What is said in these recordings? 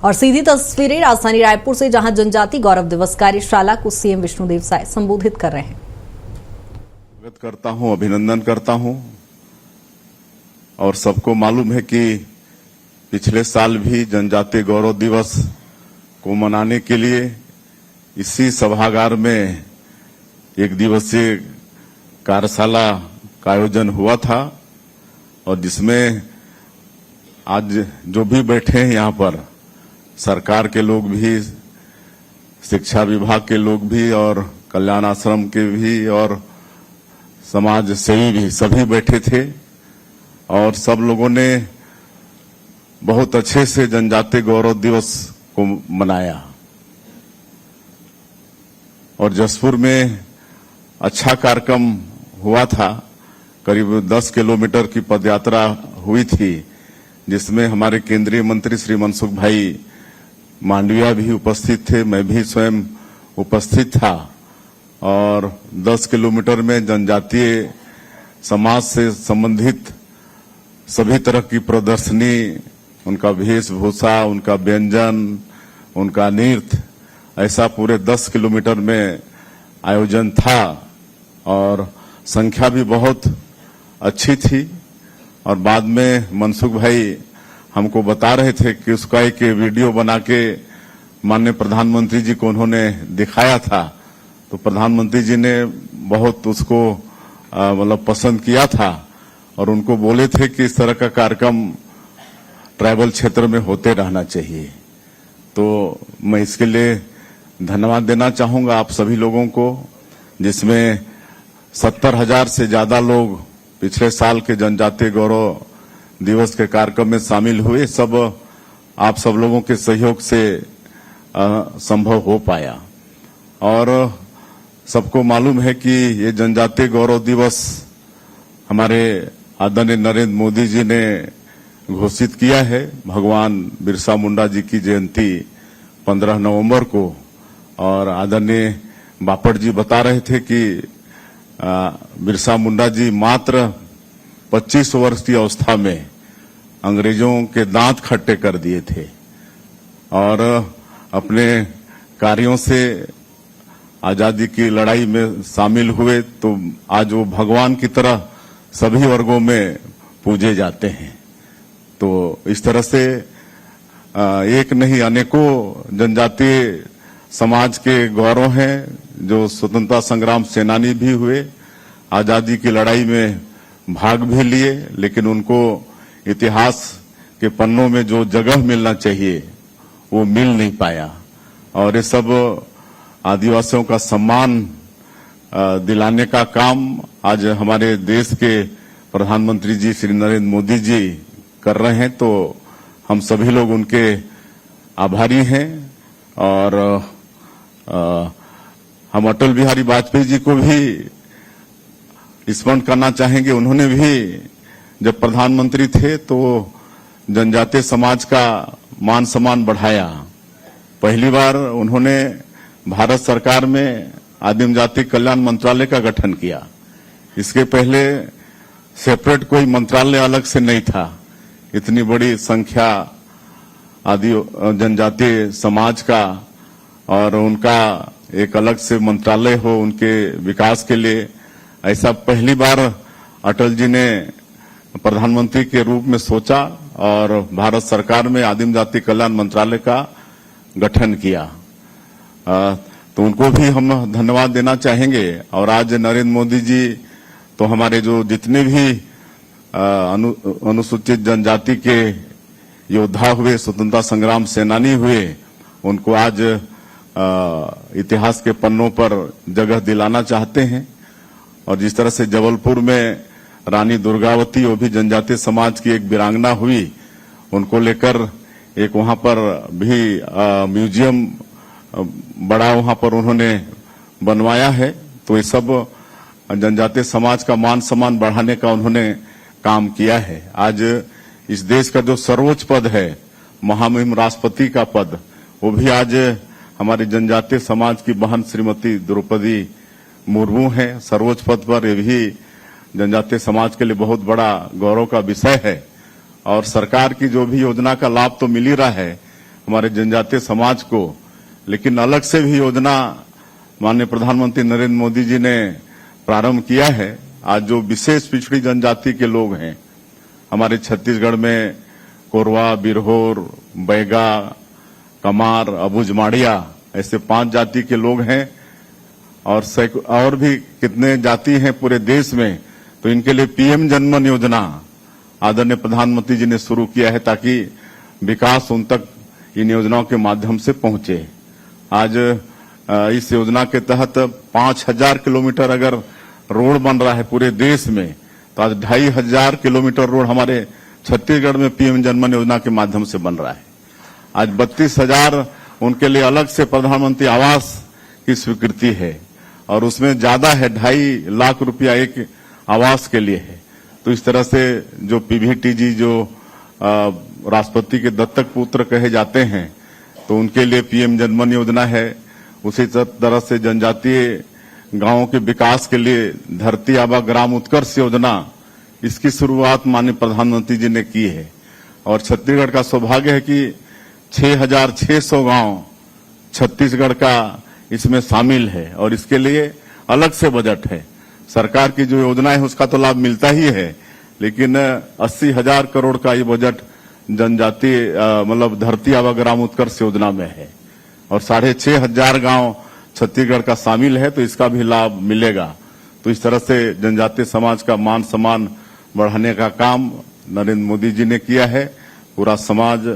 और सीधी तस्वीरें राजधानी रायपुर से, जहां जनजाति गौरव दिवस कार्यशाला को सीएम विष्णुदेव साय संबोधित कर रहे हैं। स्वागत करता हूं, अभिनंदन करता हूं। और सबको मालूम है कि पिछले साल भी जनजाति गौरव दिवस को मनाने के लिए इसी सभागार में एक दिवसीय कार्यशाला का आयोजन हुआ था, और जिसमें आज जो भी बैठे हैं यहाँ पर, सरकार के लोग भी, शिक्षा विभाग के लोग भी, और कल्याण आश्रम के भी, और समाज सेवी भी, सभी बैठे थे। और सब लोगों ने बहुत अच्छे से जनजाति गौरव दिवस को मनाया। और जसपुर में अच्छा कार्यक्रम हुआ था। करीब 10 किलोमीटर की पदयात्रा हुई थी, जिसमें हमारे केंद्रीय मंत्री श्री मनसुख भाई मांडविया भी उपस्थित थे, मैं भी स्वयं उपस्थित था। और 10 किलोमीटर में जनजातीय समाज से संबंधित सभी तरह की प्रदर्शनी, उनका वेशभूषा, उनका व्यंजन, उनका नृत्य, ऐसा पूरे 10 किलोमीटर में आयोजन था। और संख्या भी बहुत अच्छी थी। और बाद में मनसुख भाई हमको बता रहे थे कि उसका एक वीडियो बना के माननीय प्रधानमंत्री जी को उन्होंने दिखाया था। तो प्रधानमंत्री जी ने बहुत उसको मतलब पसंद किया था, और उनको बोले थे कि इस तरह का कार्यक्रम ट्राइबल क्षेत्र में होते रहना चाहिए। तो मैं इसके लिए धन्यवाद देना चाहूंगा आप सभी लोगों को, जिसमें 70,000 से ज्यादा लोग पिछले साल के जनजातीय गौरव दिवस के कार्यक्रम में शामिल हुए। सब आप सब लोगों के सहयोग से संभव हो पाया। और सबको मालूम है कि ये जनजातीय गौरव दिवस हमारे आदरणीय नरेंद्र मोदी जी ने घोषित किया है। भगवान बिरसा मुंडा जी की जयंती 15 नवंबर को। और आदरणीय बापट जी बता रहे थे कि बिरसा मुंडा जी मात्र 25 वर्ष की अवस्था में अंग्रेजों के दांत खट्टे कर दिए थे, और अपने कार्यों से आजादी की लड़ाई में शामिल हुए। तो आज वो भगवान की तरह सभी वर्गों में पूजे जाते हैं। तो इस तरह से एक नहीं, अनेकों जनजातीय समाज के गौरव हैं, जो स्वतंत्रता संग्राम सेनानी भी हुए, आजादी की लड़ाई में भाग भी लिए, लेकिन उनको इतिहास के पन्नों में जो जगह मिलना चाहिए वो मिल नहीं पाया। और ये सब आदिवासियों का सम्मान दिलाने का काम आज हमारे देश के प्रधानमंत्री जी श्री नरेंद्र मोदी जी कर रहे हैं। तो हम सभी लोग उनके आभारी हैं। और हम अटल बिहारी वाजपेयी जी को भी स्मरण करना चाहेंगे। उन्होंने भी जब प्रधानमंत्री थे तो जनजातीय समाज का मान सम्मान बढ़ाया। पहली बार उन्होंने भारत सरकार में आदिम जाति कल्याण मंत्रालय का गठन किया। इसके पहले सेपरेट कोई मंत्रालय अलग से नहीं था। इतनी बड़ी संख्या आदि जनजातीय समाज का, और उनका एक अलग से मंत्रालय हो उनके विकास के लिए, ऐसा पहली बार अटल जी ने प्रधानमंत्री के रूप में सोचा और भारत सरकार में आदिम जाति कल्याण मंत्रालय का गठन किया। तो उनको भी हम धन्यवाद देना चाहेंगे। और आज नरेंद्र मोदी जी तो हमारे जो जितने भी अनुसूचित जनजाति के योद्धा हुए, स्वतंत्रता संग्राम सेनानी हुए, उनको आज इतिहास के पन्नों पर जगह दिलाना चाहते हैं। और जिस तरह से जबलपुर में रानी दुर्गावती, वो भी जनजातीय समाज की एक वीरांगना हुई, उनको लेकर एक वहां पर भी म्यूजियम बड़ा वहां पर उन्होंने बनवाया है। तो ये सब जनजातीय समाज का मान सम्मान बढ़ाने का उन्होंने काम किया है। आज इस देश का जो सर्वोच्च पद है, महामहिम राष्ट्रपति का पद, वो भी आज हमारी जनजातीय समाज की बहन श्रीमती द्रौपदी मुर्मू हैं सर्वोच्च पद पर। ये भी जनजातीय समाज के लिए बहुत बड़ा गौरव का विषय है। और सरकार की जो भी योजना का लाभ तो मिल ही रहा है, हमारे जनजातीय समाज को, लेकिन अलग से भी योजना माननीय प्रधानमंत्री नरेंद्र मोदी जी ने प्रारंभ किया है। आज जो विशेष पिछड़ी जनजाति के लोग हैं हमारे छत्तीसगढ़ में, कोरवा, बिरहोर, बैगा, कमार, अबुझमाड़िया, ऐसे 5 जाति के लोग हैं और भी कितने जाति हैं पूरे देश में। तो इनके लिए पीएम जनमन योजना आदरणीय प्रधानमंत्री जी ने शुरू किया है ताकि विकास उन तक इन योजनाओं के माध्यम से पहुंचे। आज इस योजना के तहत 5000 किलोमीटर अगर रोड बन रहा है पूरे देश में, तो आज 2500 किलोमीटर रोड हमारे छत्तीसगढ़ में पीएम जनमन योजना के माध्यम से बन रहा है। आज 32,000 उनके लिए अलग से प्रधानमंत्री आवास की स्वीकृति है और उसमें ज्यादा है, 2.5 लाख रुपया एक आवास के लिए है। तो इस तरह से जो पीवीटीजी जो राष्ट्रपति के दत्तक पुत्र कहे जाते हैं, तो उनके लिए पीएम जनमन योजना है। उसी तरह से जनजातीय गांवों के विकास के लिए धरती आबा ग्राम उत्कर्ष योजना, इसकी शुरुआत माननीय प्रधानमंत्री जी ने की है। और छत्तीसगढ़ का सौभाग्य है कि 6,600 गांव छत्तीसगढ़ का इसमें शामिल है और इसके लिए अलग से बजट है। सरकार की जो योजना है उसका तो लाभ मिलता ही है, लेकिन 80,000 करोड़ का ये बजट जनजातीय मतलब धरती आबा ग्राम उत्कर्ष योजना में है और 6,500 गांव छत्तीसगढ़ का शामिल है, तो इसका भी लाभ मिलेगा। तो इस तरह से जनजातीय समाज का मान सम्मान बढ़ाने का काम नरेंद्र मोदी जी ने किया है। पूरा समाज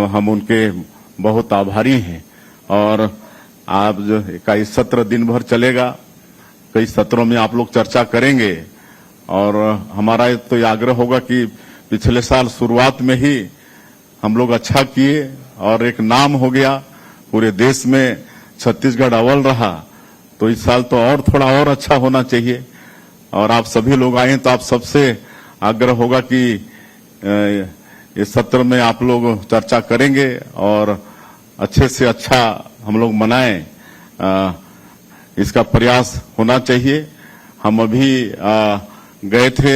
हम उनके बहुत आभारी हैं। और आप जो का इस सत्र दिन भर चलेगा, कई सत्रों में आप लोग चर्चा करेंगे और हमारा तो ये आग्रह होगा कि पिछले साल शुरुआत में ही हम लोग अच्छा किए और एक नाम हो गया पूरे देश में, छत्तीसगढ़ अव्वल रहा, तो इस साल तो और थोड़ा और अच्छा होना चाहिए। और आप सभी लोग आए तो आप सबसे आग्रह होगा कि इस सत्र में आप लोग चर्चा करेंगे और अच्छे से अच्छा हम लोग मनाएं, इसका प्रयास होना चाहिए। हम अभी गए थे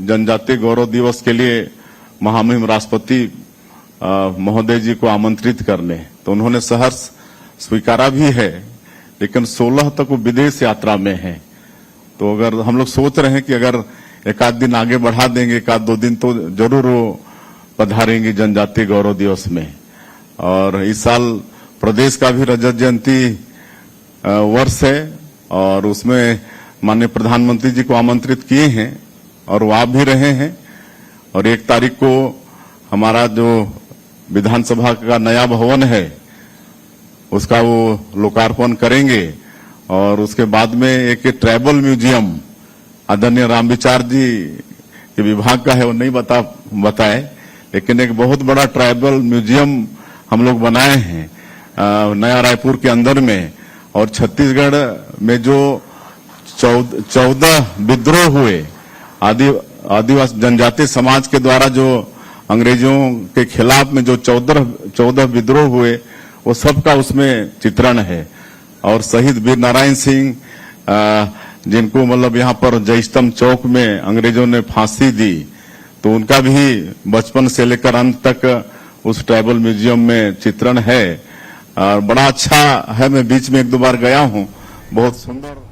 जनजातीय गौरव दिवस के लिए महामहिम राष्ट्रपति महोदय जी को आमंत्रित करने, तो उन्होंने सहर्ष स्वीकारा भी है, लेकिन 16 तक वो विदेश यात्रा में है। तो अगर हम लोग सोच रहे हैं कि अगर एक आध दिन आगे बढ़ा देंगे, एक आध 2 दिन, तो जरूर वो पधारेंगे जनजातीय गौरव दिवस में। और इस साल प्रदेश का भी रजत जयंती वर्ष है और उसमें माननीय प्रधानमंत्री जी को आमंत्रित किए हैं और वो आ भी रहे हैं। और 1 तारीख को हमारा जो विधानसभा का नया भवन है उसका वो लोकार्पण करेंगे और उसके बाद में एक ट्राइबल म्यूजियम आदरणीय रामविचार जी के विभाग का है, वो नहीं बताए, लेकिन एक बहुत बड़ा ट्राइबल म्यूजियम हम लोग बनाए हैं नया रायपुर के अंदर में। और छत्तीसगढ़ में जो 14 विद्रोह हुए आदिवासी जनजातीय समाज के द्वारा, जो अंग्रेजों के खिलाफ में जो 14 विद्रोह हुए, वो सबका उसमें चित्रण है। और शहीद वीर नारायण सिंह जिनको मतलब यहाँ पर जयस्तंभ चौक में अंग्रेजों ने फांसी दी, तो उनका भी बचपन से लेकर अंत तक उस ट्राइबल म्यूजियम में चित्रण है और बड़ा अच्छा है। मैं बीच में 1-2 बार गया हूँ, बहुत सुंदर